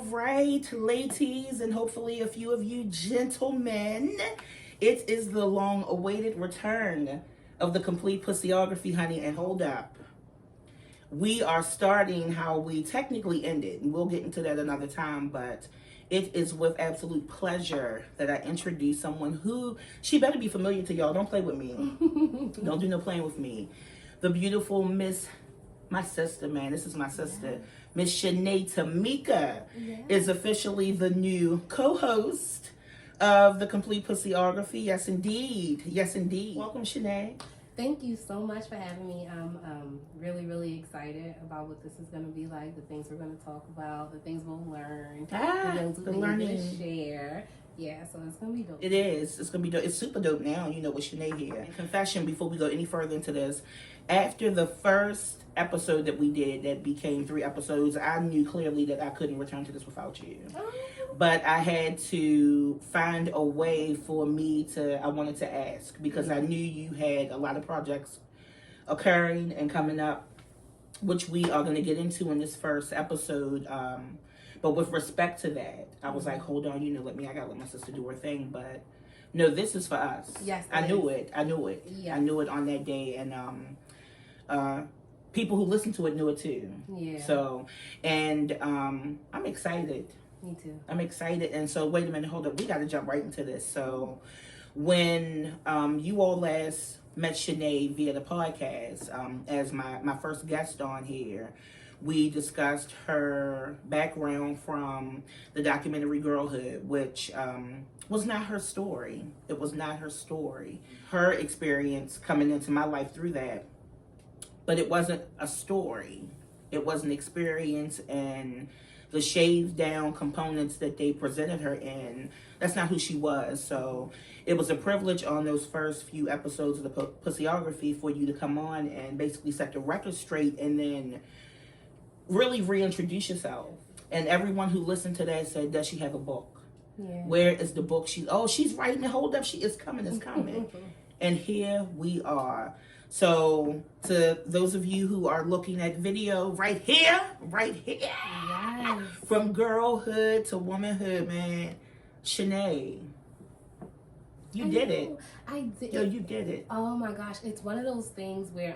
right, ladies, and hopefully a few of you gentlemen. It is the long-awaited return of the complete pussyography, honey. And hold up, we are starting how we technically ended, and we'll get into that another time. But it is with absolute pleasure that I introduce someone who she better be familiar to y'all. Don't play with me. Don't do no playing with me. The beautiful Miss. My sister, man, this is my sister. Miss Shanae Tamika is officially the new co-host of the Complete Pussyography. Yes, indeed. Yes, indeed. Welcome, Shanae. Thank you so much for having me. I'm really, really excited about what this is going to be like, the things we're going to talk about, the things we'll learn, the things we're going to share. Yeah, so it's going to be dope. It is. It's going to be dope. It's super dope now, you know, with Shanae here. And confession, before we go any further into this, after the first episode that we did that became 3 episodes, I knew clearly that I couldn't return to this without you. But I had to find a way for me to, I wanted to ask, because I knew you had a lot of projects occurring and coming up, which we are going to get into in this first episode. But with respect to that, I was like, hold on, I gotta let my sister do her thing. But no, this is for us. Yes, I knew it. Yes. I knew it on that day. And people who listened to it knew it too. Yeah. So, and I'm excited. Me too. I'm excited. And so, wait a minute, hold up. We got to jump right into this. So, when you all last met Shanae via the podcast as my first guest on here, we discussed her background from the documentary Girlhood, which was not her story. It was not her story. Her experience coming into my life through that. But it wasn't a story. It was an experience, and the shaved down components that they presented her in, that's not who she was. So it was a privilege on those first few episodes of the Pussyography for you to come on and basically set the record straight and then really reintroduce yourself. And everyone who listened to that said, does she have a book? Yeah. Where is the book? She's writing it. Hold up, she is coming, it's coming. And here we are. So to those of you who are looking at video right here, Yes. from girlhood to womanhood, man, Shanae, you did it. I did. Yo, you did it. Oh my gosh, it's one of those things where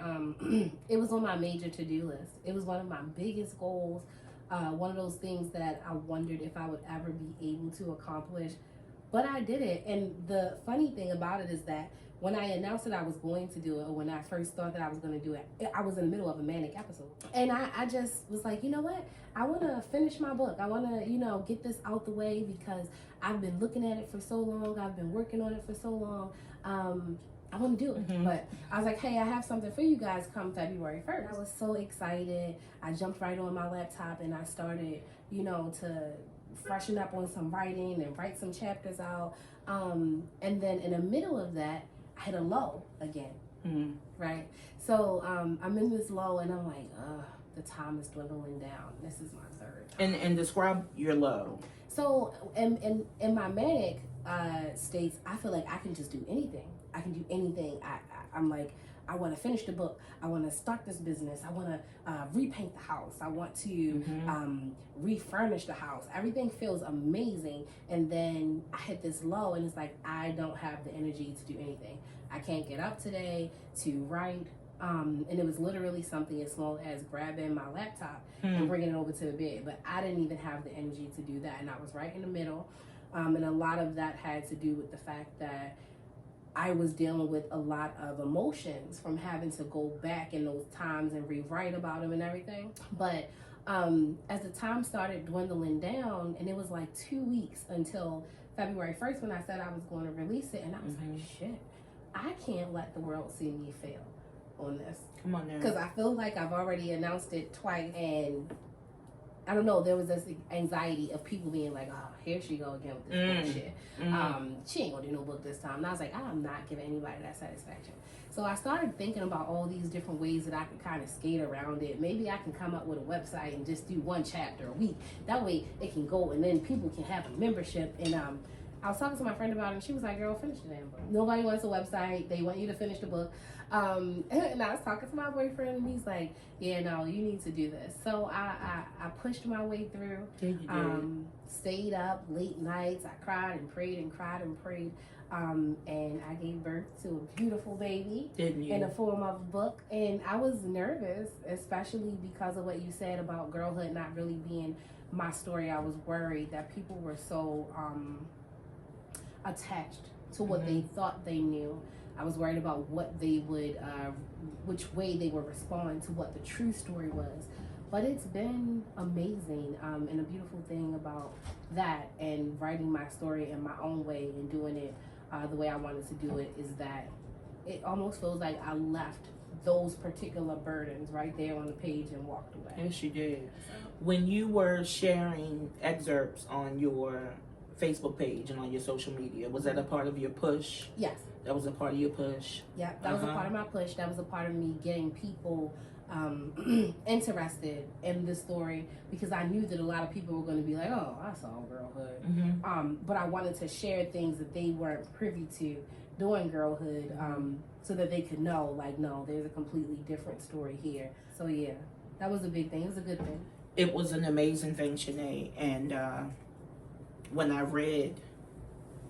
it was on my major to-do list. It was one of my biggest goals. One of those things that I wondered if I would ever be able to accomplish, but I did it. And the funny thing about it is that when I announced that I was going to do it, or when I first thought that I was going to do it, I was in the middle of a manic episode. And I just was like, you know what? I want to finish my book. I want to, get this out the way because I've been looking at it for so long. I've been working on it for so long. I want to do it. Mm-hmm. But I was like, hey, I have something for you guys come February 1st. I was so excited. I jumped right on my laptop and I started, to freshen up on some writing and write some chapters out. And then in the middle of that, I hit a low again, right? So I'm in this low and I'm like, the time is dwindling down. This is my third time. And describe your low. So in my manic states, I feel like I can just do anything. I can do anything. I'm like, I want to finish the book. I want to start this business. I want to repaint the house. I want to refurnish the house. Everything feels amazing. And then I hit this low and it's like, I don't have the energy to do anything. I can't get up today to write. And it was literally something as small as grabbing my laptop and bringing it over to the bed. But I didn't even have the energy to do that. And I was right in the middle. And a lot of that had to do with the fact that I was dealing with a lot of emotions from having to go back in those times and rewrite about them and everything. But as the time started dwindling down, and it was like 2 weeks until February 1st when I said I was going to release it, and I was like, shit, I can't let the world see me fail on this. Come on now. Because I feel like I've already announced it twice, and I don't know, there was this anxiety of people being like, oh, here she go again with this bullshit. She ain't gonna do no book this time. And I was like, I'm not giving anybody that satisfaction. So I started thinking about all these different ways that I could kind of skate around it. Maybe I can come up with a website and just do 1 chapter a week. That way it can go and then people can have a membership. And I was talking to my friend about it, and she was like, girl, finish the damn book. Nobody wants a website. They want you to finish the book. And I was talking to my boyfriend, and he's like, yeah, no, you need to do this. So I pushed my way through. Stayed up late nights. I cried and prayed and cried and prayed. And I gave birth to a beautiful baby. Didn't you? In the form of a book. And I was nervous, especially because of what you said about girlhood not really being my story. I was worried that people were so attached to what they thought they knew. I was worried about what they would, which way they would respond to what the true story was. But it's been amazing, and a beautiful thing about that and writing my story in my own way and doing it the way I wanted to do it is that it almost feels like I left those particular burdens right there on the page and walked away. Yes, you did. When you were sharing excerpts on your Facebook page and on your social media, was that a part of your push? Yes. That was a part of your push? Yeah, that was a part of my push. That was a part of me getting people interested in this story, because I knew that a lot of people were going to be like, oh, I saw Girlhood. But I wanted to share things that they weren't privy to during Girlhood, so that they could know, like, no, there's a completely different story here. So yeah, that was a big thing. It was a good thing. It was an amazing thing, Shanae. And when I read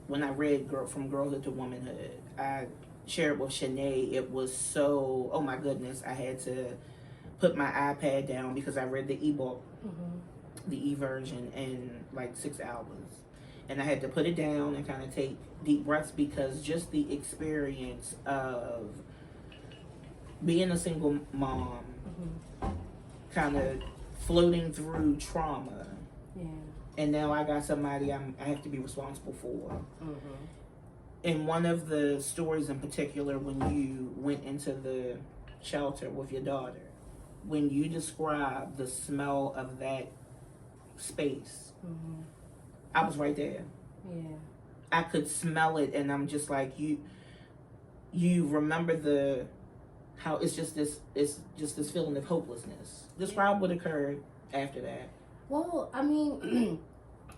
From Girlhood to Womanhood, I shared with Shanae, it was so, oh my goodness, I had to put my iPad down because I read the ebook, the e-version, in like 6 hours. And I had to put it down and kind of take deep breaths, because just the experience of being a single mom, kind of floating through trauma. Yeah. And now I got somebody I have to be responsible for. In one of the stories in particular, when you went into the shelter with your daughter, when you described the smell of that space, I was right there. Yeah. I could smell it, and I'm just like, you remember how it's just this feeling of hopelessness. Describe what occurred after that. Well, I mean,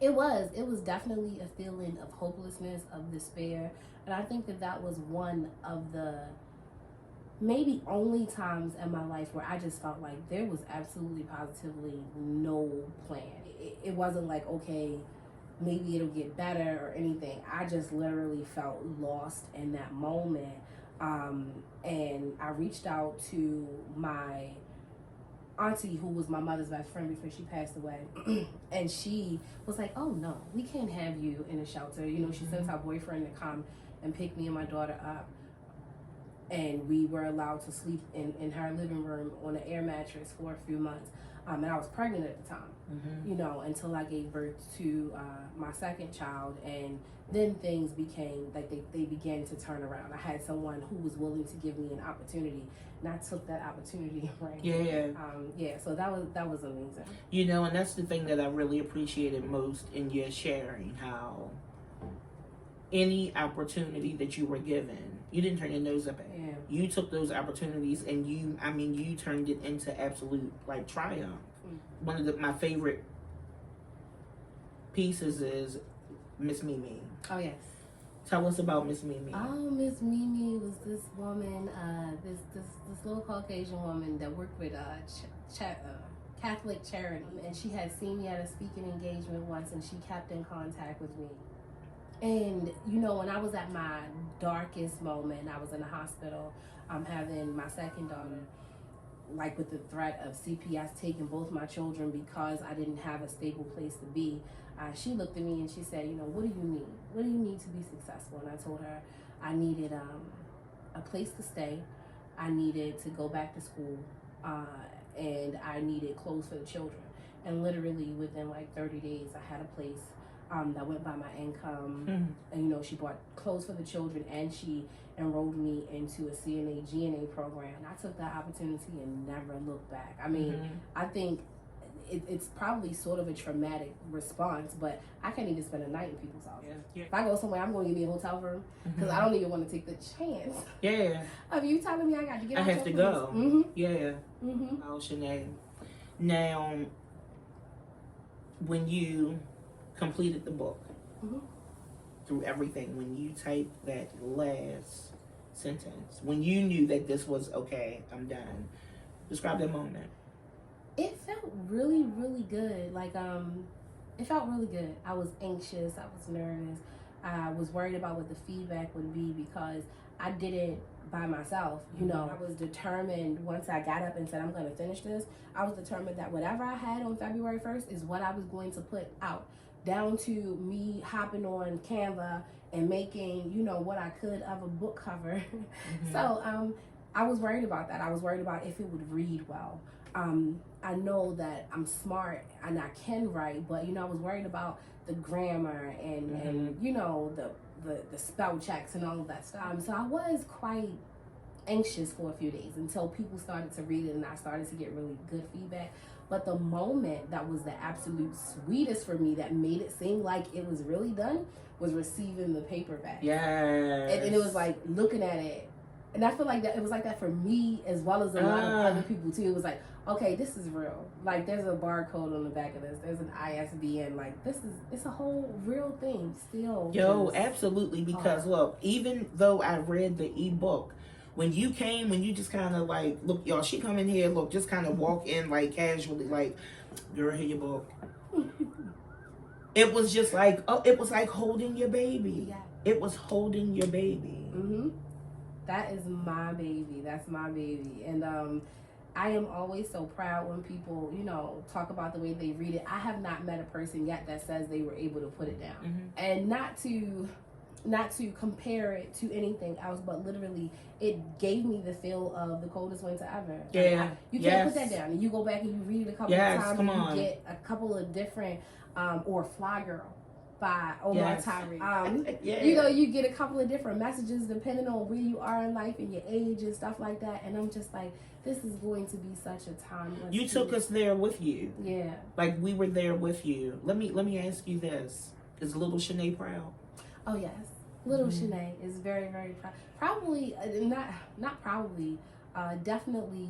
it was definitely a feeling of hopelessness, of despair, and I think that was one of the maybe only times in my life where I just felt like there was absolutely positively no plan. It wasn't like, okay, maybe it'll get better or anything. I just literally felt lost in that moment, and I reached out to my auntie, who was my mother's best friend before she passed away, and she was like, oh no, we can't have you in a shelter. You know, she sent her boyfriend to come and pick me and my daughter up, and we were allowed to sleep in her living room on an air mattress for a few months, and I was pregnant at the time, you know, until I gave birth to my second child. And then things became like they began to turn around. I had someone who was willing to give me an opportunity, and I took that opportunity. Right. Yeah. So that was amazing. You know, and that's the thing that I really appreciated most in your sharing, how any opportunity that you were given, you didn't turn your nose up at. Yeah. You took those opportunities and you turned it into absolute like triumph. One of my favorite pieces is Miss Mimi. Oh yes. Tell us about Miss Mimi. Oh, Miss Mimi was this woman, this little Caucasian woman that worked with Catholic charity, and she had seen me at a speaking engagement once, and she kept in contact with me. And you know, when I was at my darkest moment, I was in the hospital, having my second daughter, like with the threat of CPS taking both my children because I didn't have a stable place to be. She looked at me and she said, you know, what do you need? What do you need to be successful? And I told her I needed a place to stay, I needed to go back to school, and I needed clothes for the children. And literally within like 30 days, I had a place that went by my income. And, you know, she bought clothes for the children, and she enrolled me into a CNA, GNA program. And I took that opportunity and never looked back. I mean, I think it's probably sort of a traumatic response, but I can't even spend a night in people's houses. Yeah. If I go somewhere, I'm going to give me a hotel room, because I don't even want to take the chance of you telling me I got to get out. I have to go. Yeah. Mm-hmm. Oh, Shanae. Now, when you completed the book, through everything when you typed that last sentence? When you knew that this was okay, I'm done. Describe that moment. It felt really, really good. It felt really good. I was anxious. I was nervous. I was worried about what the feedback would be because I did it by myself. I was determined once I got up and said, I'm going to finish this. I was determined that whatever I had on February 1st is what I was going to put out, down to me hopping on Canva and making, what I could of a book cover. So I was worried about that. I was worried about if it would read well. I know that I'm smart and I can write, but I was worried about the grammar and the spell checks and all of that stuff. So I was quite anxious for a few days until people started to read it and I started to get really good feedback. But the moment that was the absolute sweetest for me, that made it seem like it was really done, was receiving the paperback. Yes. And it was like looking at it. And I feel like that it was like that for me as well as a lot of other people too. It was like, okay, this is real. Like there's a barcode on the back of this. There's an ISBN. Like it's a whole real thing still. Yo, absolutely. Because look, even though I read the ebook, when you just kind of like, look, y'all, she come in here, look, just kind of walk in like casually, like, girl, here your book. It was just like, it was like holding your baby. Yeah. It was holding your baby. Mm-hmm. That is my baby. That's my baby. And I am always so proud when people, talk about the way they read it. I have not met a person yet that says they were able to put it down. Mm-hmm. And not to compare it to anything else, but literally it gave me the feel of The Coldest Winter Ever. Yeah. You can't put that down. And you go back and you read it a couple of times and you get a couple of different, or Fly Girl by Omar Tyree. You get a couple of different messages depending on where you are in life and your age and stuff like that. And I'm just like, this is going to be such a time. You took us there with you. Yeah. Like we were there with you. Let me ask you this. Is little Shanae proud? Oh yes. Little Shanae is very, very proud. Probably, not probably, definitely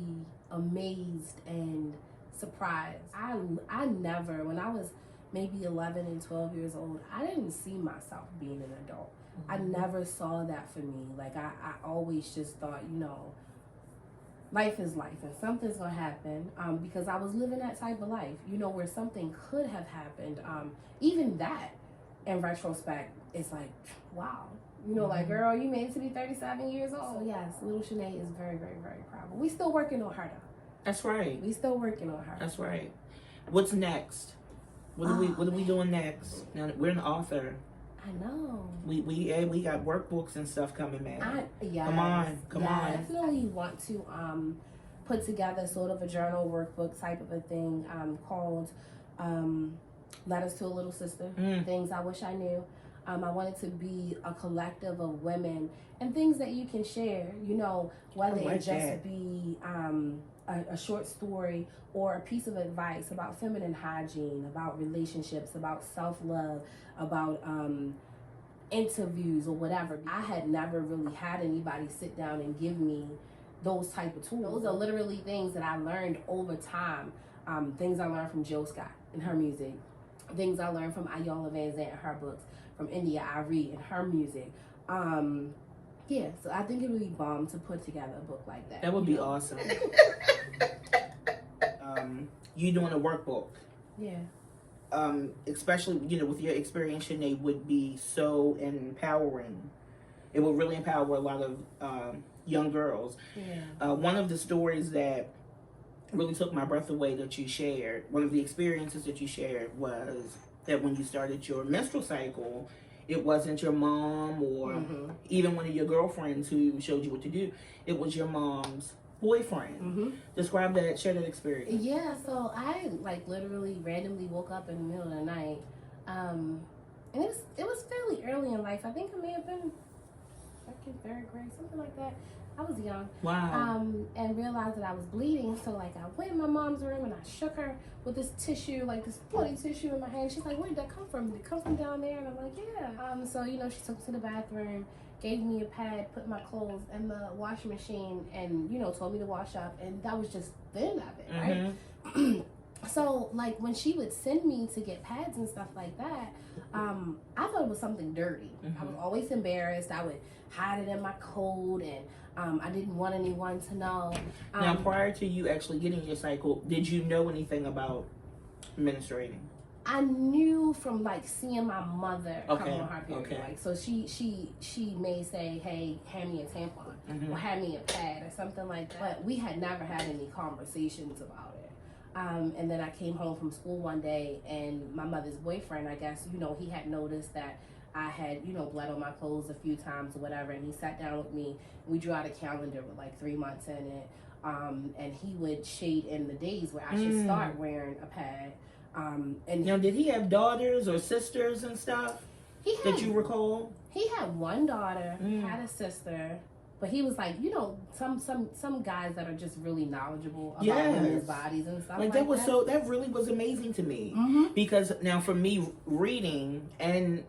amazed and surprised. I never, when I was maybe 11 and 12 years old, I didn't see myself being an adult. I never saw that for me. Like I always just thought, life is life and something's gonna happen, because I was living that type of life, where something could have happened. Even that, in retrospect, it's like, wow. Like, girl, you made it to be 37 years old. So yes, little Shanae is very, very, very proud. But we still working on her though. That's right. We still working on her. That's right. What's next? What are we doing next? Now we're an author. I know. We got workbooks and stuff coming, man. Yes. Come on. I definitely want to put together sort of a journal workbook type of a thing called Letters to a Little Sister. Things I Wish I Knew. I want it to be a collective of women and things that you can share, whether it just be a short story or a piece of advice about feminine hygiene, about relationships, about self-love, about interviews or whatever. I had never really had anybody sit down and give me those type of tools. Those are literally things that I learned over time. Things I learned from Jill Scott and her music. Things I learned from Ayola Van Zandt and her books. From India Ari and her music. So I think it would be bomb to put together a book like that. That would be awesome. You doing a workbook. Yeah. Especially, with your experience, Shanae, would be so empowering. It would really empower a lot of young girls. Yeah. One of the stories that really took my breath away that you shared, one of the experiences that you shared was that when you started your menstrual cycle, it wasn't your mom or even one of your girlfriends who showed you what to do. It was your mom's boyfriend. Describe that, share that experience. Yeah, so I literally randomly woke up in the middle of the night. And it was fairly early in life. I think it may have been second, third grade, something like that. I was young. Wow. And realized that I was bleeding. So I went in my mom's room and I shook her with this tissue, this bloody tissue in my hand. She's like, where did that come from? Did it come from down there? And I'm like, yeah. So, she took me to the bathroom, gave me a pad, put my clothes in the washing machine and, told me to wash up. And that was just the end of it, right? So, like, when she would send me to get pads and stuff like that, I thought it was something dirty. I was always embarrassed. I would hide it in my coat, and I didn't want anyone to know. Now, prior to you actually getting your cycle, did you know anything about menstruating? I knew from, like, seeing my mother come Okay, on her period. okay. Like, so she may say, "Hey, hand me a tampon," or "hand me a pad," or something like that. But we had never had any conversations about it. And then I came home from school one day, and my mother's boyfriend, I guess, you know, he had noticed that I had, you know, blood on my clothes a few times or whatever, and he sat down with me. We drew out a calendar with like 3 months in it, and he would shade in the days where I should start wearing a pad. And Now, did he have daughters or sisters and stuff that you recall? He had one daughter, had a sister. But he was like, you know, some guys that are just really knowledgeable about women's bodies and stuff like that. That really was amazing to me. Because now for me, reading, and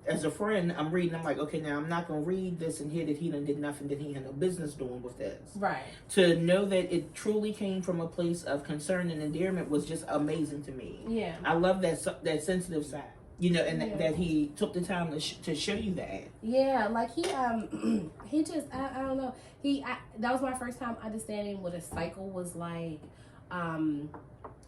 as a friend, I'm reading, I'm like, okay, now I'm not going to read this and hear that he done did nothing that he had no business doing with this. Right. To know that it truly came from a place of concern and endearment was just amazing to me. Yeah. I love that sensitive side. You know, and that he took the time to show you that. Yeah, like he just I don't know, that was my first time understanding what a cycle was like,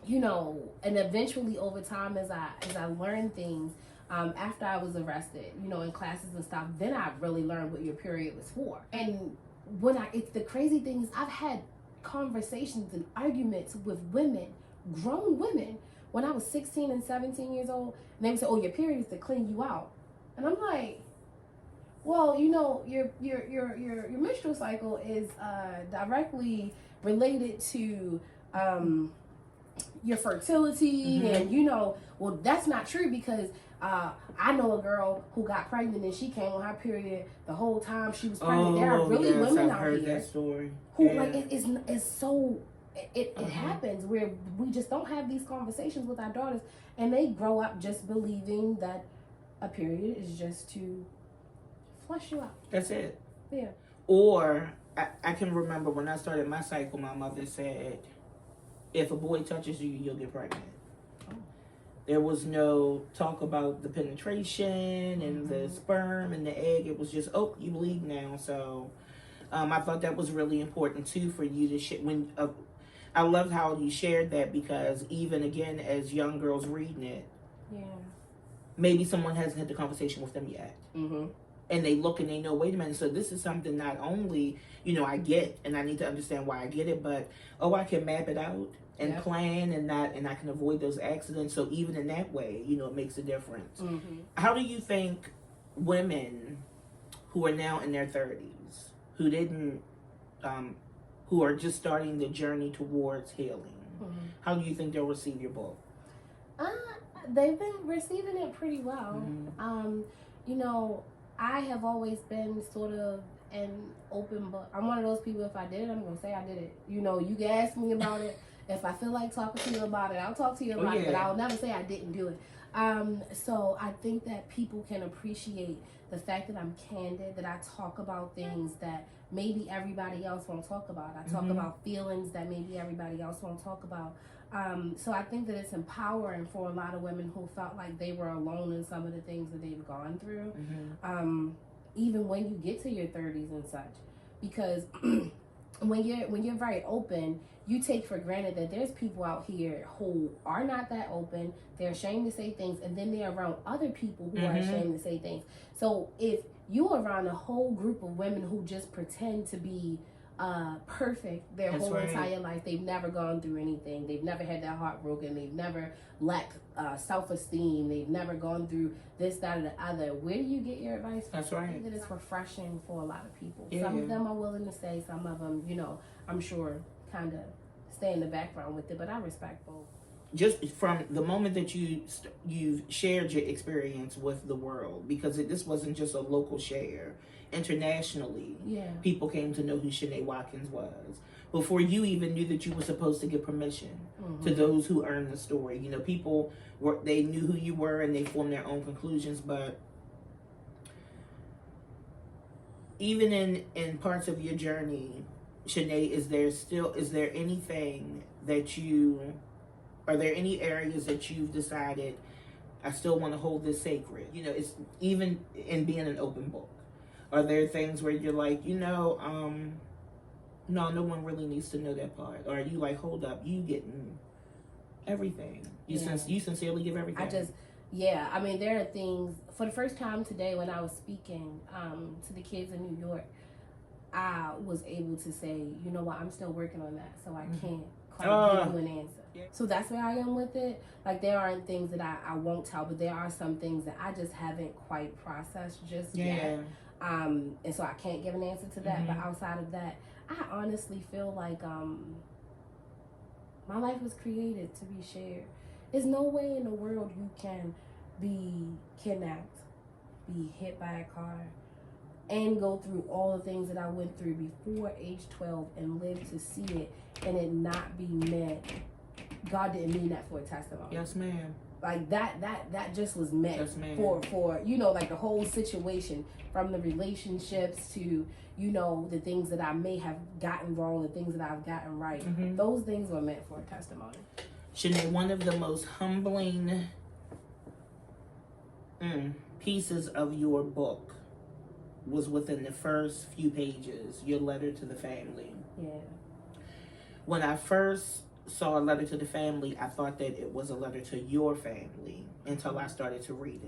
you know, and eventually over time as I learned things, after I was arrested, you know, in classes and stuff, then I really learned what your period was for. And it's the crazy thing is I've had conversations and arguments with women, grown women, when I was 16 and 17 years old, and they would say, "Oh, your period is to clean you out," and I'm like, "Well, you know, your menstrual cycle is directly related to your fertility, and you know, well, that's not true because I know a girl who got pregnant and she came on her period the whole time she was pregnant. There are really women out here that story. Who like it's so." It happens where we just don't have these conversations with our daughters, and they grow up just believing that a period is just to flush you out. That's it. Yeah. Or I can remember when I started my cycle, my mother said, if a boy touches you, you'll get pregnant. Oh. There was no talk about the penetration and the sperm and the egg. It was just, oh, you bleed now. So I thought that was really important too for you to I loved how you shared that, because even again as young girls reading it, maybe someone hasn't had the conversation with them yet, and they look and they know, wait a minute, so this is something not only, you know, I get and I need to understand why I get it, but I can map it out and plan and I can avoid those accidents. So even in that way, you know, it makes a difference. How do you think women who are now in their 30s, who didn't who are just starting the journey towards healing, how do you think they'll receive your book? They've been receiving it pretty well. You know, I have always been sort of an open book. I'm one of those people, if I did it, I'm going to say I did it. You know, you can ask me about it. If I feel like talking to you about it, I'll talk to you about it, but I'll never say I didn't do it. So I think that people can appreciate the fact that I'm candid, that I talk about things that maybe everybody else won't talk about. I talk about feelings that maybe everybody else won't talk about. So I think that it's empowering for a lot of women who felt like they were alone in some of the things that they've gone through, even when you get to your 30s and such. Because when you're very open, you take for granted that there's people out here who are not that open. They're ashamed to say things, and then they're around other people who are ashamed to say things. So if you're around a whole group of women who just pretend to be perfect their whole entire life, they've never gone through anything, they've never had their heart broken, they've never lacked self-esteem, they've never gone through this, that, or the other, where do you get your advice from? That's right. I think that it's refreshing for a lot of people. Some of them are willing to say, some of them, you know, I'm sure kind of stay in the background with it, but I respect both. Just from the moment that you've shared your experience with the world, because this wasn't just a local share. Internationally, people came to know who Shanae Watkins was before you even knew that you were supposed to give permission to those who earned the story. You know, they knew who you were and they formed their own conclusions. But even in parts of your journey, Shanae, is there anything that you are there any areas that you've decided I still want to hold this sacred? You know, it's even in being an open book. Are there things where you're like, no, no one really needs to know that part? Or are you like, hold up, you getting everything? You sincerely give everything? I mean, there are things, for the first time today when I was speaking to the kids in New York, I was able to say, you know what, I'm still working on that, so I can't quite give you an answer. Yeah. So that's where I am with it. Like, there aren't things that I won't tell, but there are some things that I just haven't quite processed just yet. And so I can't give an answer to that. But outside of that, I honestly feel like my life was created to be shared. There's no way in the world you can be kidnapped, be hit by a car, and go through all the things that I went through before age 12 and live to see it and it not be meant. God didn't mean that for a testimony. Yes, ma'am. Like that just was meant for like the whole situation, from the relationships to the things that I may have gotten wrong, the things that I've gotten right. Those things were meant for a testimony. Shanae, one of the most humbling pieces of your book was within the first few pages, your letter to the family. Yeah. When I first saw a letter to the family, I thought that it was a letter to your family until I started to read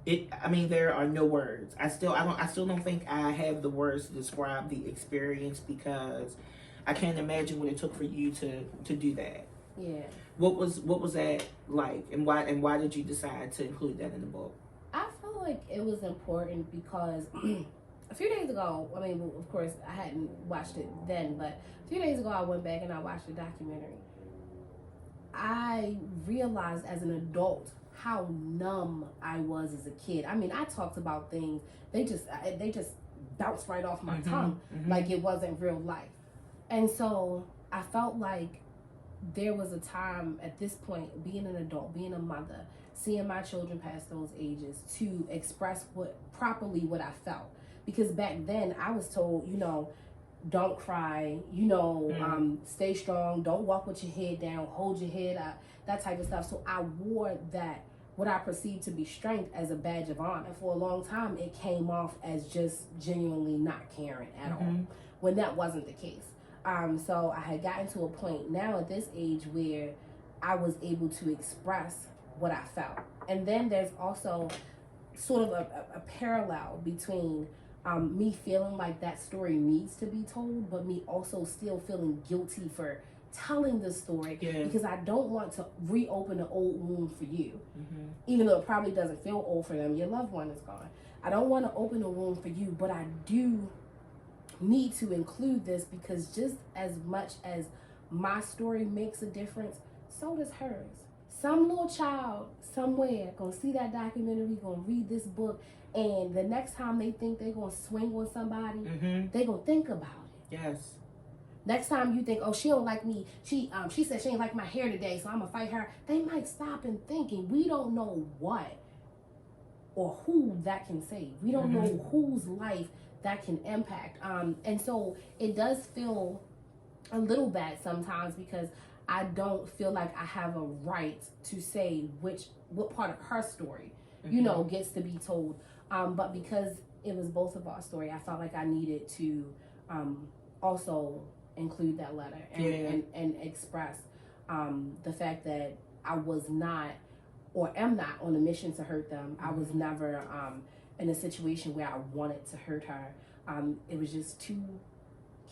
it. I mean, there are no words. I still don't think I have the words to describe the experience, because I can't imagine what it took for you to do that. Yeah. What was that like, and why did you decide to include that in the book? I feel like it was important because a few days ago, I mean, of course, I hadn't watched it then, but a few days ago, I went back and I watched the documentary. I realized as an adult how numb I was as a kid. I mean, I talked about things, they just bounced right off my tongue, like it wasn't real life. And so I felt like there was a time at this point, being an adult, being a mother, seeing my children past those ages, to express what I felt. Because back then I was told, don't cry, stay strong, don't walk with your head down, hold your head up, that type of stuff. So I wore that, what I perceived to be strength, as a badge of honor. And for a long time, it came off as just genuinely not caring at all, when that wasn't the case. So I had gotten to a point now at this age where I was able to express what I felt. And then there's also sort of a parallel between me feeling like that story needs to be told, but me also still feeling guilty for telling the story, because I don't want to reopen an old wound for you, even though it probably doesn't feel old for them. Your loved one is gone. I don't want to open a wound for you, but I do need to include this, because just as much as my story makes a difference, so does hers. Some little child somewhere gonna see that documentary, gonna read this book, and the next time they think they're gonna swing on somebody, they gonna think about it. Yes. Next time you think, oh, she don't like me, she said she ain't like my hair today, so I'm gonna fight her. They might stop and thinking, we don't know what or who that can save. We don't know whose life that can impact. And so it does feel a little bad sometimes, because I don't feel like I have a right to say what part of her story, gets to be told. But because it was both of our story, I felt like I needed to also include that letter and express the fact that I was not, or am not, on a mission to hurt them. I was never in a situation where I wanted to hurt her. It was just two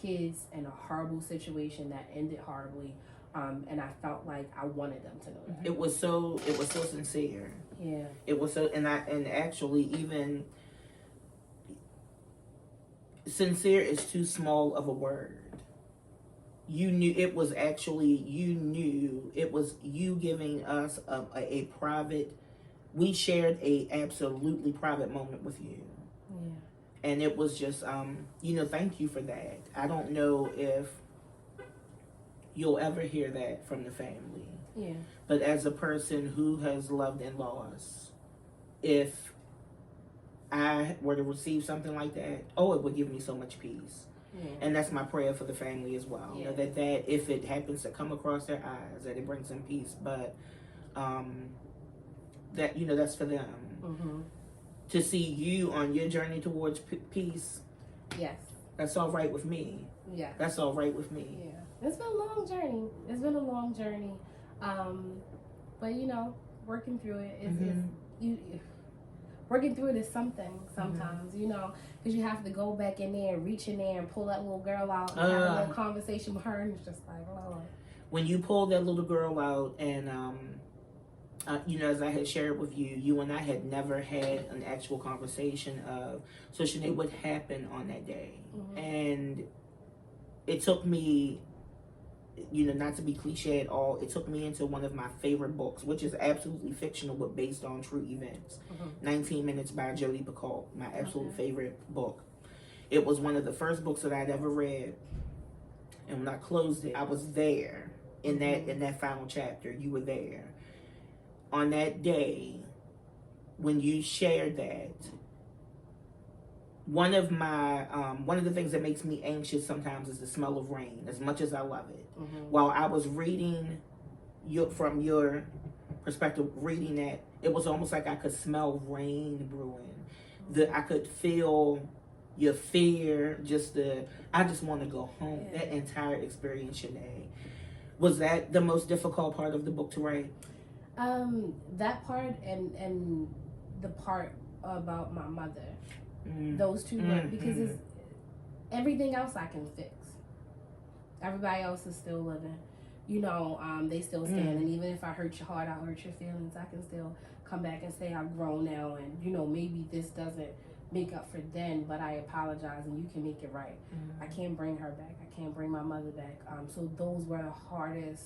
kids in a horrible situation that ended horribly. And I felt like I wanted them to know that. It was so sincere. Yeah. It was so, and actually even sincere is too small of a word. You knew it was you giving us a private, we shared a absolutely private moment with you. Yeah. And it was just, thank you for that. I don't know if you'll ever hear that from the family. Yeah. But as a person who has loved and lost, if I were to receive something like that, it would give me so much peace. And that's my prayer for the family as well. You know, that if it happens to come across their eyes, that it brings them peace. But that, you know, that's for them. To see you on your journey towards peace. Yes. That's all right with me. Yeah. That's all right with me. Yeah. It's been a long journey. It's been a long journey. But, you know, working through it is working through it is something sometimes, you know, because you have to go back in there and reach in there and pull that little girl out and have a little conversation with her, and it's just like, Lord. When you pull that little girl out and, you know, as I had shared with you, you and I had never had an actual conversation of, so Shanae, what happened on that day? And it took me, you know, not to be cliche at all, it took me into one of my favorite books, which is absolutely fictional but based on true events. 19 Minutes by Jodi Picoult, my absolute favorite book. It was one of the first books that I'd ever read. And when I closed it, I was there in that final chapter. You were there. On that day, when you shared that, one of the things that makes me anxious sometimes is the smell of rain, as much as I love it. While I was reading from your perspective, reading that, it was almost like I could smell rain brewing. I could feel your fear, I just want to go home. That entire experience, Shanae. Was that the most difficult part of the book to write? That part and the part about my mother. Those two were, because it's everything else I can fix. Everybody else is still living. You know, they still stand. And even if I hurt your heart, I hurt your feelings, I can still come back and say I've grown now, and, you know, maybe this doesn't make up for then, but I apologize and you can make it right. I can't bring her back. I can't bring my mother back. So those were the hardest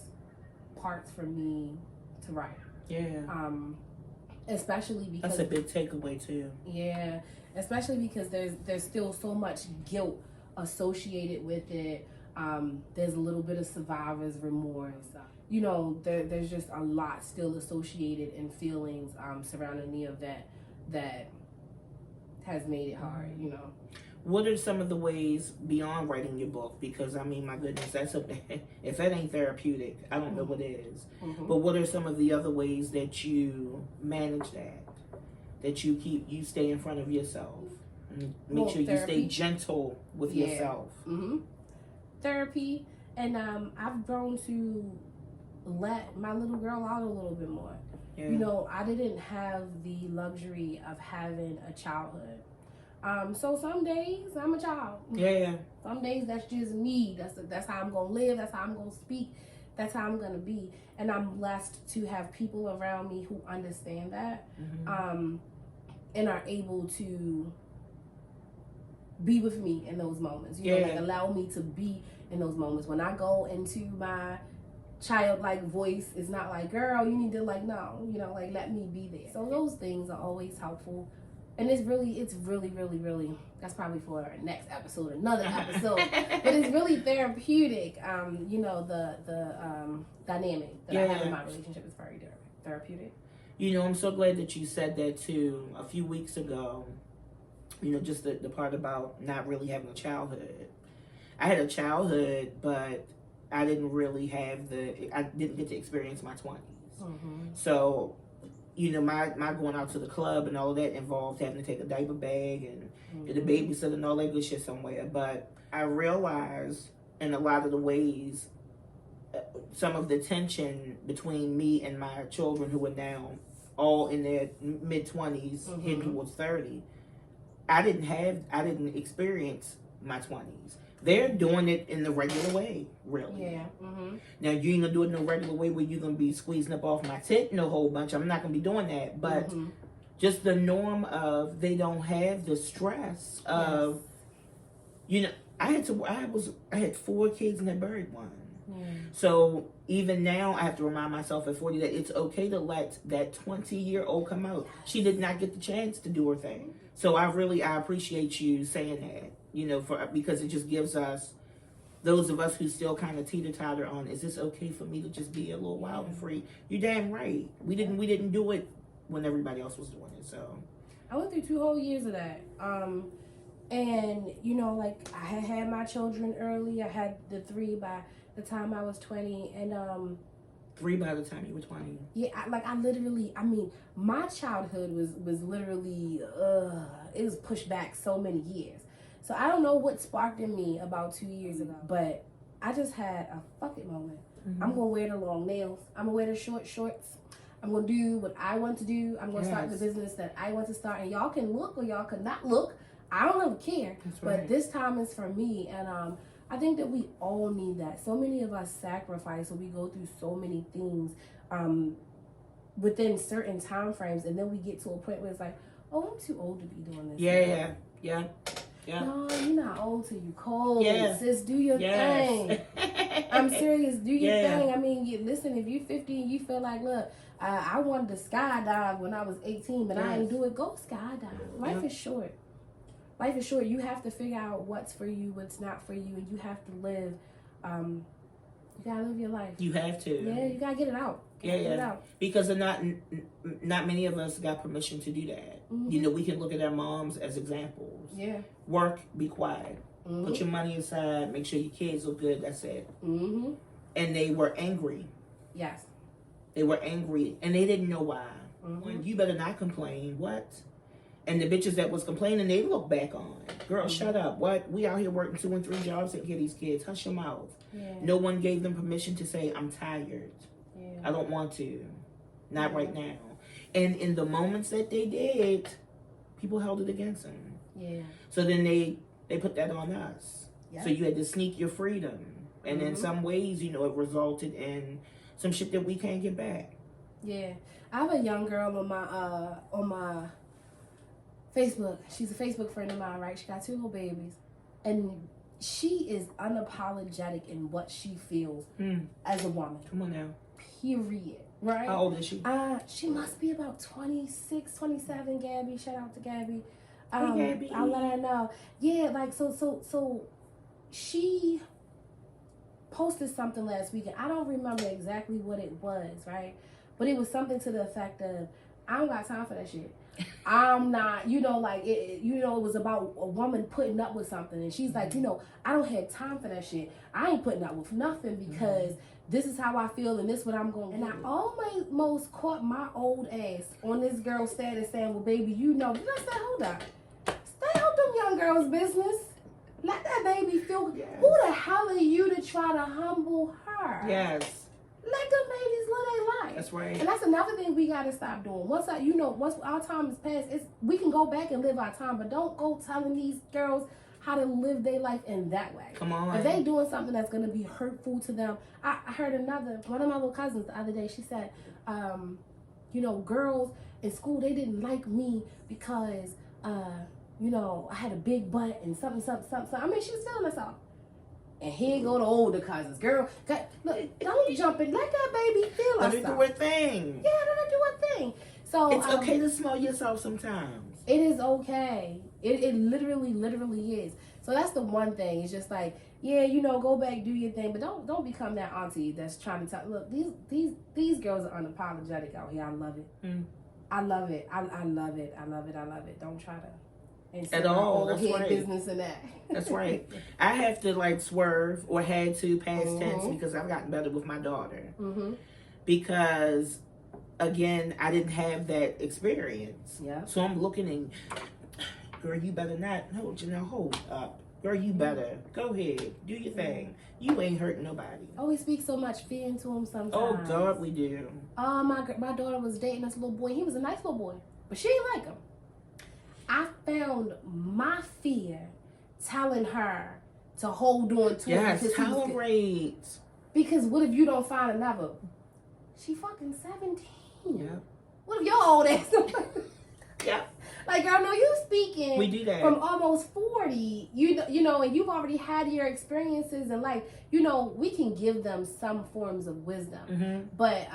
parts for me to write. Especially because that's a big takeaway too. Especially because there's still so much guilt associated with it. There's a little bit of survivor's remorse. You know, there's just a lot still associated in feelings surrounding the event that has made it hard, you know. What are some of the ways beyond writing your book? Because, I mean, my goodness, if that ain't therapeutic, I don't know what is. But what are some of the other ways that you manage that you stay in front of yourself? And make sure you stay gentle with yourself. Therapy. And I've grown to let my little girl out a little bit more. You know, I didn't have the luxury of having a childhood. So some days I'm a child. Some days that's just me. That's how I'm gonna live. That's how I'm gonna speak. That's how I'm gonna be. And I'm blessed to have people around me who understand that, and are able to be with me in those moments. You know, like allow me to be in those moments. When I go into my childlike voice, it's not like, girl, you need to, like, no, you know, like, let me be there. So those things are always helpful. And it's really, that's probably for our next episode, another episode. But it's really therapeutic. You know, the dynamic that I have in my relationship is very therapeutic. You know, I'm so glad that you said that too. A few weeks ago, you know, just the part about not really having a childhood. I had a childhood, but I didn't really I didn't get to experience my 20s. So, you know, my going out to the club and all of that involved having to take a diaper bag and get a babysitter and all that good shit somewhere. But I realized in a lot of the ways, some of the tension between me and my children, who are now all in their mid-20s, heading towards 30, I didn't experience my 20s. They're doing it in the regular way, really. Now, you ain't gonna do it in the regular way where you're gonna be squeezing up off my tit and a whole bunch. I'm not gonna be doing that. But just the norm of, they don't have the stress of, you know, I had 4 kids and I buried one. So even now I have to remind myself at 40 that it's okay to let that 20-year-old come out. She did not get the chance to do her thing. So I appreciate you saying that, you know, because it just gives us, those of us who still kind of teeter-totter on, is this okay for me to just be a little wild and free? You're damn right. We didn't do it when everybody else was doing it. So I went through 2 whole years of that. And, you know, like, I had my children early. I had the 3 by the time I was 20. And, 3 by the time you were 20. Yeah, my childhood was literally, it was pushed back so many years. So I don't know what sparked in me about 2 years ago, but I just had a fuck it moment. Mm-hmm. I'm going to wear the long nails. I'm going to wear the short shorts. I'm going to do what I want to do. I'm going to start the business that I want to start. And y'all can look or y'all can not look. I don't really care. That's right. But this time is for me. And I think that we all need that. So many of us sacrifice, or we go through so many things within certain time frames. And then we get to a point where it's like, oh, I'm too old to be doing this. Yeah. No, you're not old till you cold. Yeah. Sis, do your thing. I'm serious. Do your thing. I mean, listen, if you're 50 and you feel like, look, I wanted to skydive when I was 18, but I ain't do it, go skydive. Life is short. Life is short. You have to figure out what's for you, what's not for you, and you have to live. You gotta live your life. You have to. Yeah, you gotta get it out. Get it out. Because not many of us got permission to do that. Mm-hmm. You know, we can look at our moms as examples. Yeah. Work, be quiet. Mm-hmm. Put your money aside. Make sure your kids look good. That's it. Mm-hmm. And they were angry. Yes. They were angry, and they didn't know why. Mm-hmm. You better not complain. What? And the bitches that was complaining, they look back on. Girl, shut up. What? We out here working 2 and 3 jobs to get these kids. Hush your mouth. Yeah. No one gave them permission to say, I'm tired. Yeah. I don't want to. Not right now. And in the moments that they did, people held it against them. Yeah. So then they put that on us. Yep. So you had to sneak your freedom. And in some ways, you know, it resulted in some shit that we can't get back. Yeah. I have a young girl on my Facebook. She's a Facebook friend of mine, right? She got 2 little babies. And she is unapologetic in what she feels as a woman. Come on now. Period. Right? How old is she? She must be about 26, 27, Gabby. Shout out to Gabby. Hey, Gabby. I'll let her know. Yeah, like, so she posted something last week, and I don't remember exactly what it was, right? But it was something to the effect of, I don't got time for that shit. I'm not, you know, like, it was about a woman putting up with something. And she's like, you know, I don't have time for that shit. I ain't putting up with nothing because this is how I feel and this is what I'm going to do. And I almost caught my old ass on this girl's status saying, well, baby, you know. And I said, hold on. Stay out them young girls' business. Let that baby feel. Yes. Who the hell are you to try to humble her? Yes. Let them babies live their life. That's right. And that's another thing we gotta stop doing. Once our time is past, we can go back and live our time, but don't go telling these girls how to live their life in that way. Come on. If they doing something that's gonna be hurtful to them. I heard one of my little cousins the other day, she said, you know, girls in school, they didn't like me because you know, I had a big butt and something. I mean, she was feeling herself. And here go the older cousins. Girl, look, don't jump in. Let that baby feel herself. Let her do her thing. Yeah, let her do her thing. So it's okay to smell yourself sometimes. It is okay. It literally is. So that's the one thing. It's just like, yeah, you know, go back, do your thing, but don't become that auntie that's trying to talk. Look, these girls are unapologetic out here. I love it. I love it. I love it. Don't try to. At all. That's right. Business in that. That's right. I have to like swerve or had to past tense because I've gotten better with my daughter. Because again, I didn't have that experience. Yeah. So I'm looking and, girl, you better not. No, Janelle, hold up. Girl, you better. Go ahead. Do your thing. You ain't hurting nobody. Oh, we speak so much fear into him sometimes. Oh, God, we do. My daughter was dating this little boy. He was a nice little boy, but she didn't like him. I found my fear telling her to hold on to him. Yes, tolerate. Because what if you don't find another? She fucking 17. Yeah. What if your old ass? Yeah. Like, girl, no, you speaking. We do that. From almost 40. You know, and you've already had your experiences in life. You know, we can give them some forms of wisdom. But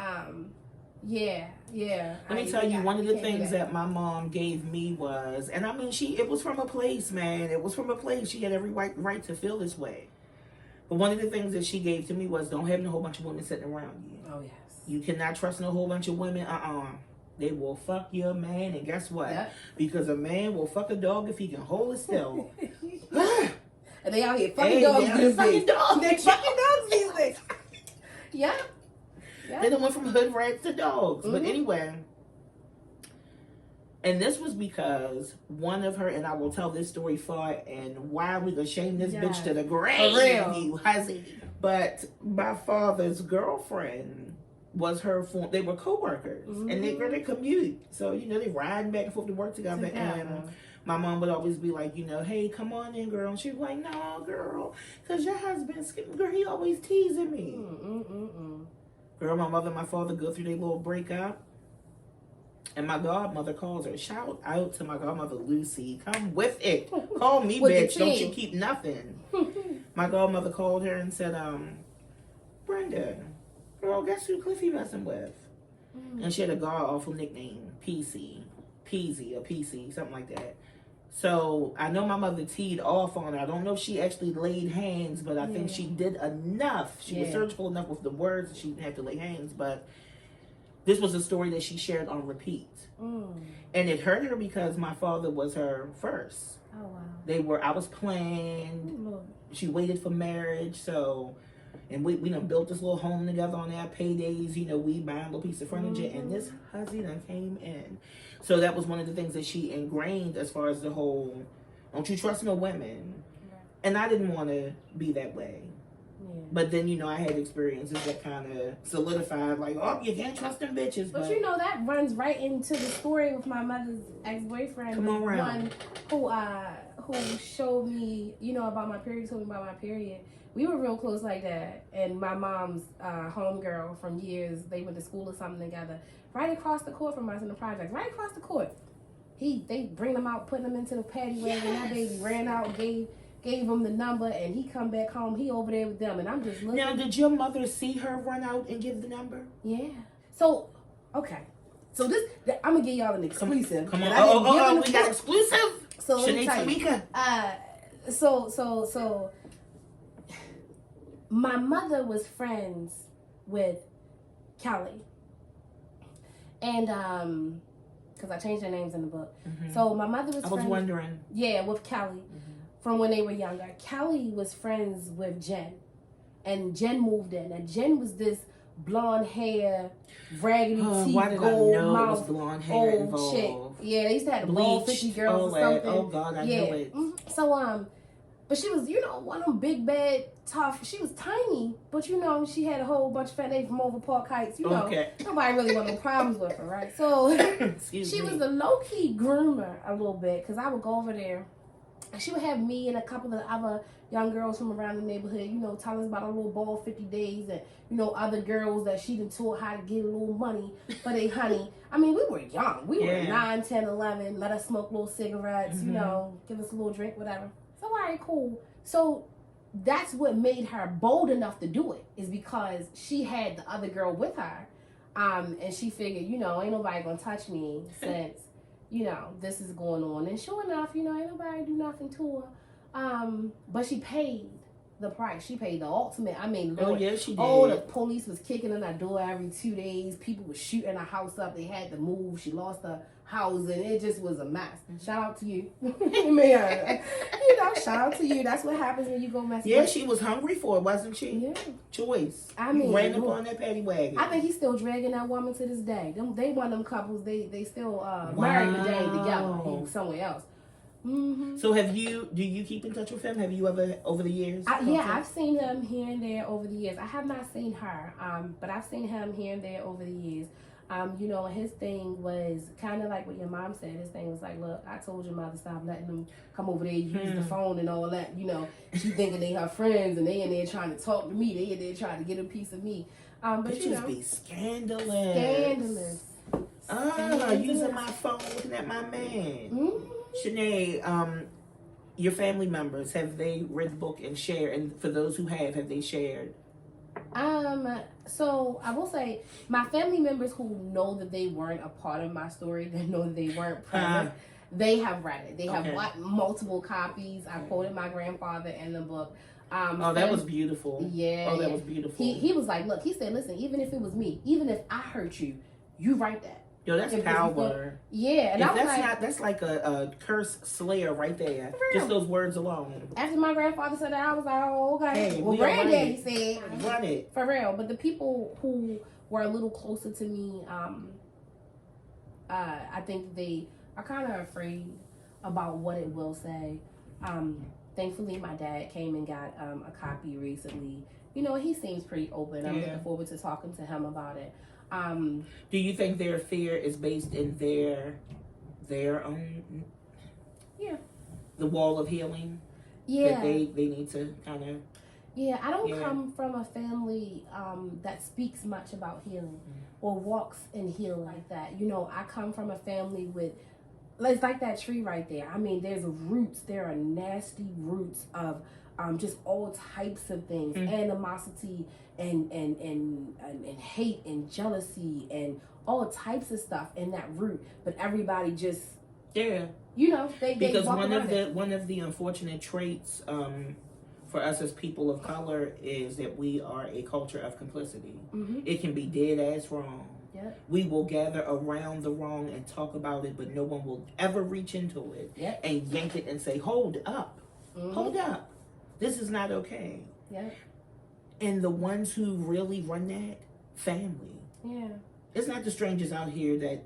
yeah. Let me tell you, one of the things that my mom gave me was, and I mean, it was from a place, man. It was from a place. She had every right to feel this way. But one of the things that she gave to me was, don't have a whole bunch of women sitting around you. Oh, yes. You cannot trust no whole bunch of women. they will fuck your man, and guess what? Yep. Because a man will fuck a dog if he can hold it still. And they out here fucking Hey, dogs they these fucking days. dogs. They fucking dogs these days. Yeah. They done went from hood rats to dogs. Mm-hmm. But anyway, and this was because one of her, and I will tell this story far, and why we gonna shame this bitch to the grave, For real. you hussy. But my father's girlfriend was her form. They were co-workers, and they commute. So they riding back and forth to work together. And my mom would always be like, hey, come on in, girl. And she'd be like, no, girl, because your husband's, girl, he always teasing me. Girl, my mother and my father go through their little breakup. And my godmother calls her. Shout out to my godmother, Lucy. Come with it. Call me, bitch. Don't you keep nothing. My godmother called her and said, Brenda, girl, guess who Cliffy messing with? And she had a god-awful nickname, PC. Peasy or PC, something like that. So I know my mother teed off on her. I don't know if she actually laid hands, but I think she did enough. She was surgical enough with the words that she didn't have to lay hands. But this was a story that she shared on repeat. And it hurt her because my father was her first. Oh, wow. I was planned. She waited for marriage. So, and we done built this little home together on our paydays. We buying a little piece of furniture. And this hussy done came in. So that was one of the things that she ingrained as far as the whole, don't you trust no women. And I didn't want to be that way. But then, I had experiences that kind of solidified, like, oh, you can't trust them bitches. But that runs right into the story with my mother's ex-boyfriend. Come on around. Who showed me, about my period, told me about my period. We were real close like that. And my mom's homegirl from years, they went to school or something together. Right across the court from us in the project. Right across the court. They bring them out, putting them into the paddy wagon. That baby ran out, gave him the number, and he come back home. He over there with them, and I'm just looking. Now, did your mother see her run out and give the number? Yeah. So, okay. So I'm gonna give y'all an exclusive. Come on. We got exclusive. So let me Shanae tell you. So my mother was friends with Kelly, and because I changed their names in the book. So my mother was. I was wondering. Yeah, with Kelly. From when they were younger. Kelly was friends with Jen. And Jen moved in. And Jen was this blonde hair, raggedy teeth, why did gold I know mouth, it was blonde hair old involved? chick. Yeah, they used to have the bald 50 girls or something. Oh God, I know it. So but she was, one of them big bad tough. She was tiny, but she had a whole bunch of fat ladies from over Park Heights. Nobody really wanted no problems with her, right? So she was a low key groomer a little bit, because I would go over there. She would have me and a couple of other young girls from around the neighborhood, tell us about a little ball 50 days and, other girls that she done taught how to get a little money for their honey. I mean, we were young. We were 9, 10, 11. Let us smoke little cigarettes, give us a little drink, whatever. So, all right, cool. So, that's what made her bold enough to do it, is because she had the other girl with her. And she figured, ain't nobody gonna touch me since... this is going on. And sure enough, ain't nobody do nothing to her. But she paid the price. She paid the ultimate. I mean, Lord, she did. Oh, the police was kicking in her door every 2 days. People were shooting her house up. They had to move. She lost her house, and it just was a mess. Shout out to you. Man, shout out to you. That's what happens when you go mess with. She was hungry for it, wasn't she? Yeah. Choice. I mean, ran up on that paddy wagon. I think he's still dragging that woman to this day. They one of them couples. They still married today together. He's somewhere else. So do you keep in touch with him? Have you ever over the years? I've seen him here and there over the years. I have not seen her, but I've seen him here and there over the years. His thing was kind of like what your mom said. His thing was like, look, I told your mother stop letting them come over there, use the phone and all that. She thinking they her friends and they in there trying to talk to me. They in there trying to get a piece of me. But just be scandalous. Scandalous. Using my phone, looking at my man. Shanae, your family members, have they read the book and shared? And for those who have they shared? So I will say, my family members who know that they weren't a part of my story, that know that they weren't present, they have read it. They have bought multiple copies. I quoted my grandfather in the book. That was beautiful. Yeah. That was beautiful. He was like, look, he said, listen, even if it was me, even if I hurt you, you write that. Yo, that's power. Yeah, and if I was that's like, not, that's like a curse slayer right there. Just those words alone. After my grandfather said that, I was like, oh, okay. Hey, well, granddaddy said, run it. For real. But the people who were a little closer to me, I think they are kind of afraid about what it will say. Thankfully, my dad came and got a copy recently. You know, he seems pretty open. I'm looking forward to talking to him about it. Do you think their fear is based in their own? Yeah. The wall of healing. Yeah. That they need to kind of. Yeah, I don't come from a family that speaks much about healing or walks in healing like that. You know, I come from a family with, it's like that tree right there. I mean, there's roots. There are nasty roots of just all types of things, animosity and hate and jealousy and all types of stuff in that root. But everybody just you know, because one of the unfortunate traits for us as people of color is that we are a culture of complicity. It can be dead ass wrong. We will gather around the wrong and talk about it, but no one will ever reach into it and yank it and say, hold up, hold up. This is not okay. And the ones who really run that, family. It's not the strangers out here that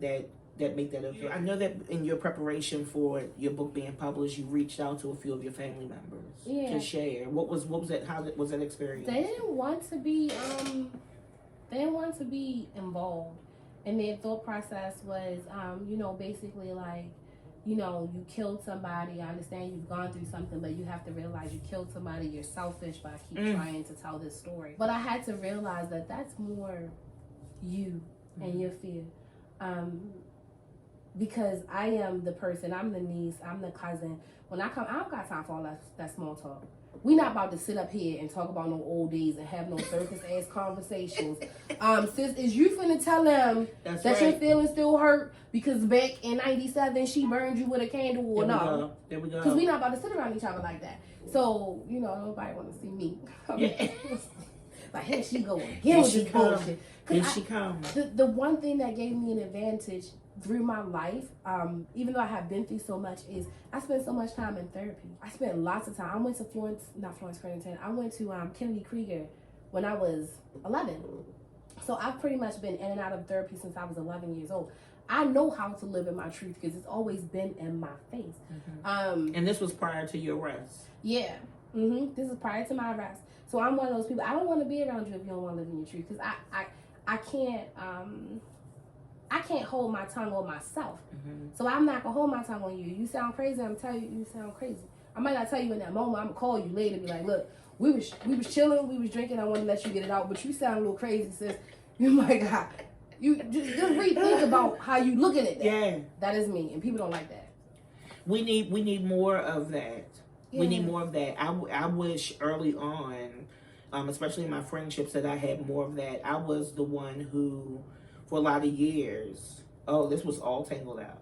make that okay. I know that in your preparation for your book being published, you reached out to a few of your family members to share. What was that? How was that experience? They didn't want to be involved, and their thought process was, you know, basically like, you know, you killed somebody. I understand you've gone through something, but you have to realize you killed somebody. You're selfish by keep trying to tell this story. But I had to realize that that's more you and your fear. Because I am the person, I'm the niece, I'm the cousin. When I come, I don't got time for all that small talk. We not about to sit up here and talk about no old days and have no circus ass conversations. Sis, is you finna tell them that your feelings still hurt because back in '97 she burned you with a candle or no? There we go. Because we not about to sit around each other like that. So, you know, nobody want to see me. Like, here she go again with this bullshit. Here she comes. The one thing that gave me an advantage through my life, even though I have been through so much, is I spent so much time in therapy. I spent lots of time. I went to not Florence Covington. I went to Kennedy Krieger when I was 11. So I've pretty much been in and out of therapy since I was 11 years old. I know how to live in my truth because it's always been in my face. And this was prior to your arrest. Yeah. This is prior to my arrest. So I'm one of those people. I don't want to be around you if you don't want to live in your truth, because I can't hold my tongue on myself. So I'm not gonna hold my tongue on you. You sound crazy. I'm telling you, you sound crazy. I might not tell you in that moment. I'm gonna call you later, be like, look, we was chilling, we was drinking. I want to let you get it out, but you sound a little crazy, sis. You my God, you just rethink about how you looking at that. Yeah, that is me, and people don't like that. We need more of that. We need more of that. I wish early on, especially in my friendships, that I had more of that. I was the one who, for a lot of years, this was all tangled up.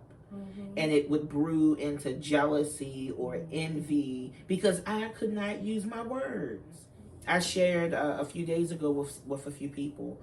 And it would brew into jealousy or envy because I could not use my words. I shared a few days ago with a few people.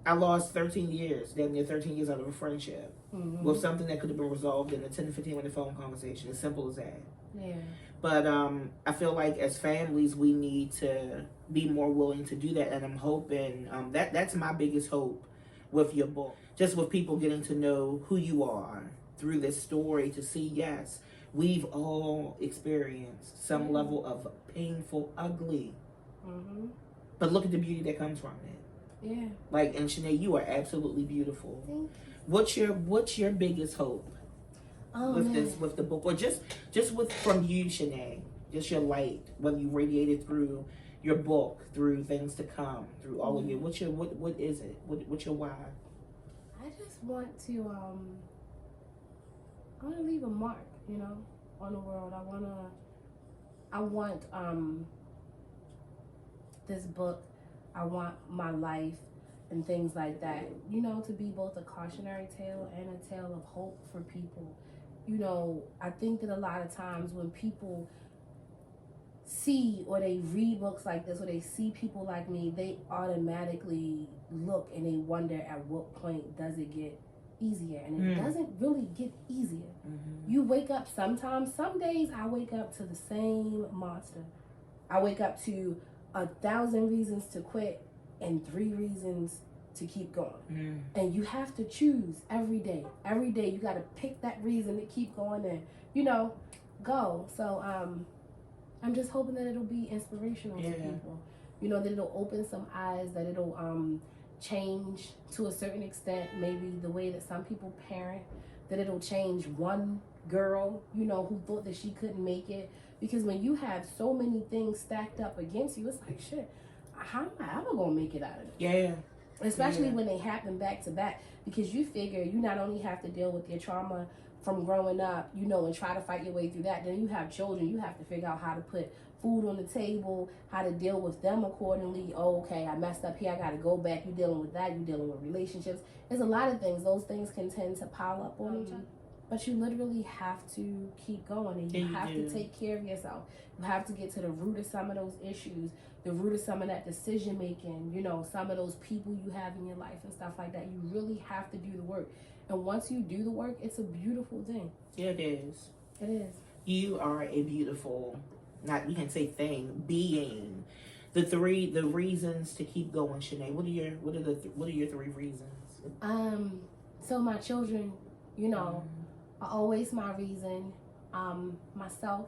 I lost 13 years, damn near 13 years out of a friendship with something that could have been resolved in a 10 to 15 minute phone conversation. As simple as that. Yeah. But I feel like as families, we need to be more willing to do that. And I'm hoping that's my biggest hope with your book. Just with people getting to know who you are through this story, to see, yes, we've all experienced some level of painful, ugly. But look at the beauty that comes from it. Yeah. Like, and Shanae, you are absolutely beautiful. Thank you. What's your biggest hope with the book, or just from you, Shanae? Just your light, whether you radiate it through your book, through things to come, through all of it. What is it? What's your why? I just want to leave a mark, you know, on the world. I want this book, I want my life and things like that, you know, to be both a cautionary tale and a tale of hope for people. You know, I think that a lot of times when people see or they read books like this or they see people like me, they automatically look and they wonder at what point does it get easier, and it doesn't really get easier. You wake up sometimes, some days I wake up to the same monster. I wake up to 1,000 reasons to quit and 3 reasons to keep going. And you have to choose every day. Every day you got to pick that reason to keep going and, you know, go. So I'm just hoping that it'll be inspirational to people. You know, that it'll open some eyes, that it'll change to a certain extent, maybe the way that some people parent, that it'll change one girl, you know, who thought that she couldn't make it. Because when you have so many things stacked up against you, it's like, shit, how am I ever gonna make it out of it? Yeah. Especially when they happen back to back, because you figure you not only have to deal with your trauma from growing up, you know, and try to fight your way through that, then you have children, you have to figure out how to put food on the table, how to deal with them accordingly. Oh, okay, I messed up here, I gotta go back. You dealing with that, you dealing with relationships. There's a lot of things. Those things can tend to pile up on each other. But you literally have to keep going, and you have to take care of yourself. You have to get to the root of some of those issues, the root of some of that decision making, you know, some of those people you have in your life and stuff like that. You really have to do the work. And once you do the work, it's a beautiful thing. Yeah, it is. It is. You are a beautiful, not we can say thing, being. The reasons to keep going, Shanae. What are your 3 reasons? So my children, you know, are always my reason. Myself,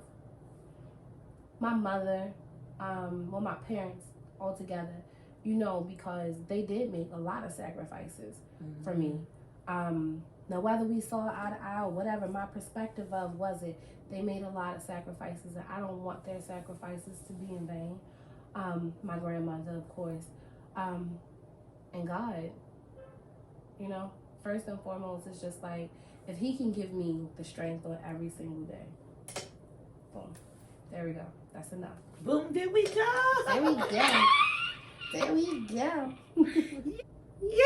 my mother, well, my parents all together, you know, because they did make a lot of sacrifices for me. Now, whether we saw eye to eye or whatever, my perspective of was it, they made a lot of sacrifices, and I don't want their sacrifices to be in vain. My grandmother, of course, and God, you know, first and foremost, it's just like, if he can give me the strength on every single day, boom, there we go. That's enough. Boom, there we go. There we go. There we go. Yay!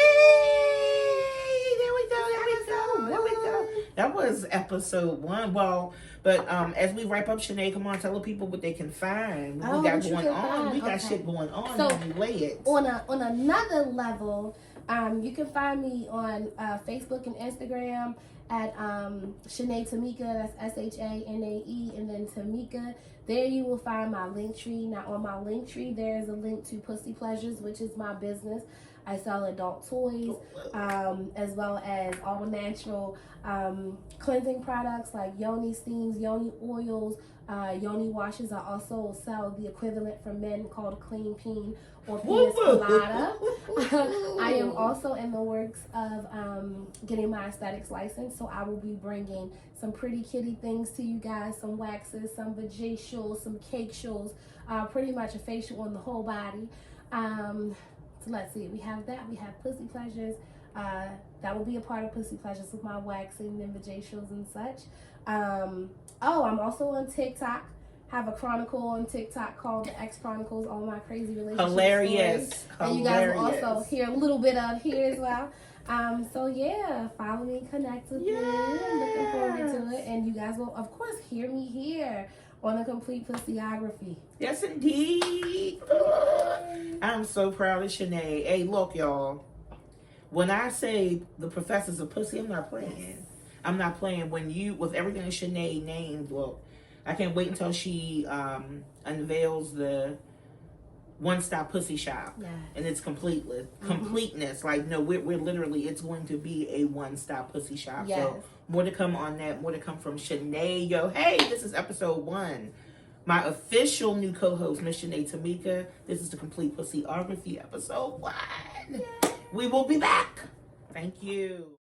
There we go. That was episode 1. Well, but as we wrap up, Shanae, come on, tell the people what they can find. What we got going on. We got shit going on. So, we lay it. On another level, you can find me on Facebook and Instagram at Shanae Tamika. That's Shanae, and then Tamika. There you will find my link tree. Now on my link tree, there is a link to Pussy Pleasures, which is my business. I sell adult toys, as well as all natural cleansing products like yoni steams, yoni oils, yoni washes. I also sell the equivalent for men called clean peen or penis colada. I am also in the works of getting my aesthetics license, so I will be bringing some pretty kitty things to you guys, some waxes, some vajacials, some cake shows, pretty much a facial on the whole body. So let's see, we have that. We have Pussy Pleasures. That will be a part of Pussy Pleasures with my waxing and vajacials and such. I'm also on TikTok. Have a chronicle on TikTok called The X Chronicles, all my crazy relationship stories. And you guys will also hear a little bit of here as well. So yeah, follow me, connect with me. I'm looking forward to it. And you guys will, of course, hear me here on the Complete Pussyography. Yes, indeed. I'm so proud of Shanae. Hey, look, y'all. When I say the professor's a pussy, I'm not playing. I'm not playing. With everything that Shanae named, look, I can't wait until she unveils the one-stop pussy shop. Yes. And its completeness. Like, no, we're literally, it's going to be a one-stop pussy shop. Yes. So more to come on that. More to come from Shanae. Yo, hey, this is episode 1. My official new co-host, Miss Shanae Tamika. This is the Complete Pussyography episode 1. Yay. We will be back. Thank you.